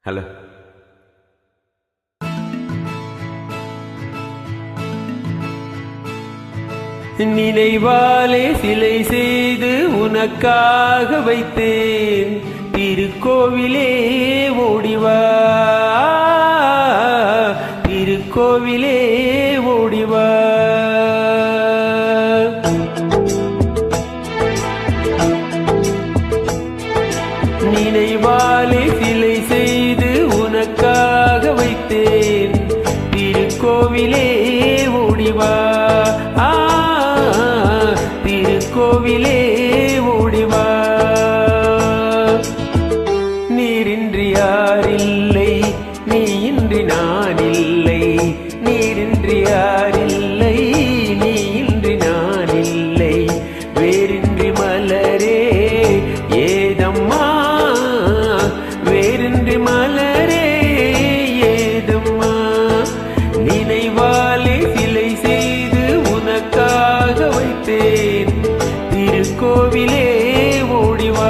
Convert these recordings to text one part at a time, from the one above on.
Hello. நினைவாலே சிலை செய்து உனக்காக வைத்தேன், திருக்கோவிலே ஓடிவா, திருக்கோவிலே ஓடிவா. நினைவாலே சிலை செய்து உனக்காக வைத்தேன், திருக்கோவிலே ஓடிவா, திருக்கோவிலே ஓடிவா. நீரின்றி யாரில்லை, நீ இன்றி நான் இல்லை, நீரின்றி யாரில்லை, நீ இன்றி நான் இல்லை, வேரின்றி மலரே ஏதம்மா, வேரின்றி மலரே ஏதம்மா. நினைவாலே சிலை செய்து உனக்காக வைத்தேன், திருக்கோவிலே ஓடிவா.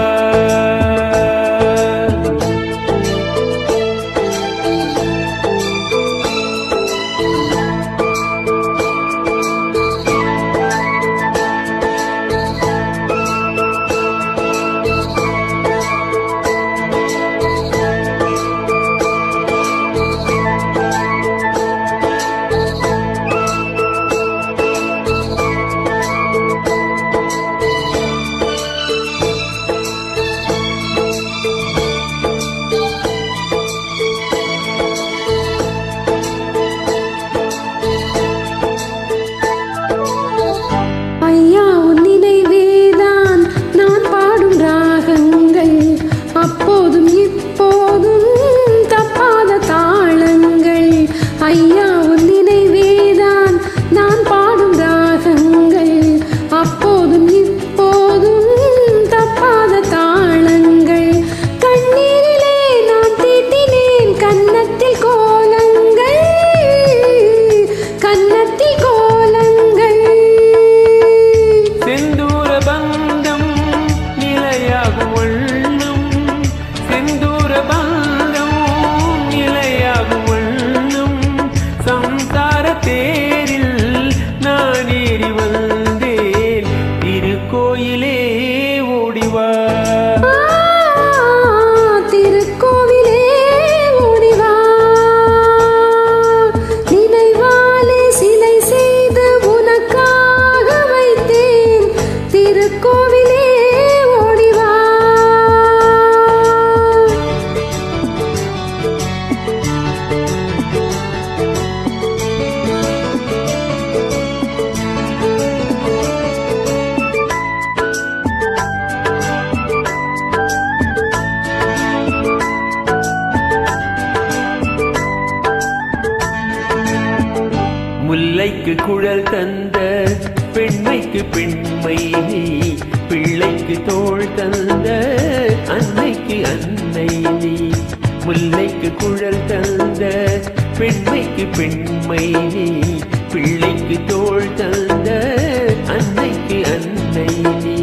திருக்கோயிலே ஓடிவா, திருக்கோவிலே ஓடிவா. நினைவாலே சிலை செய்து உனக்காக வைத்தேன், திருக்கோவிலே ஓடிவா. முல்லைக்கு குழல் தந்த பெண்மைக்கு பெண்மை நீ, பிள்ளைக்கு தோள் தந்த அன்னைக்கு அன்னை நீ. முல்லைக்கு குழல் தந்த பெண்மைக்கு பெண்மை நீ, பிள்ளைக்கு தோள் தந்த அன்னைக்கு அன்னை நீ.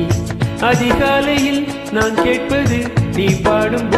அதிகாலையில் நான் கேட்பது நீ பாடும்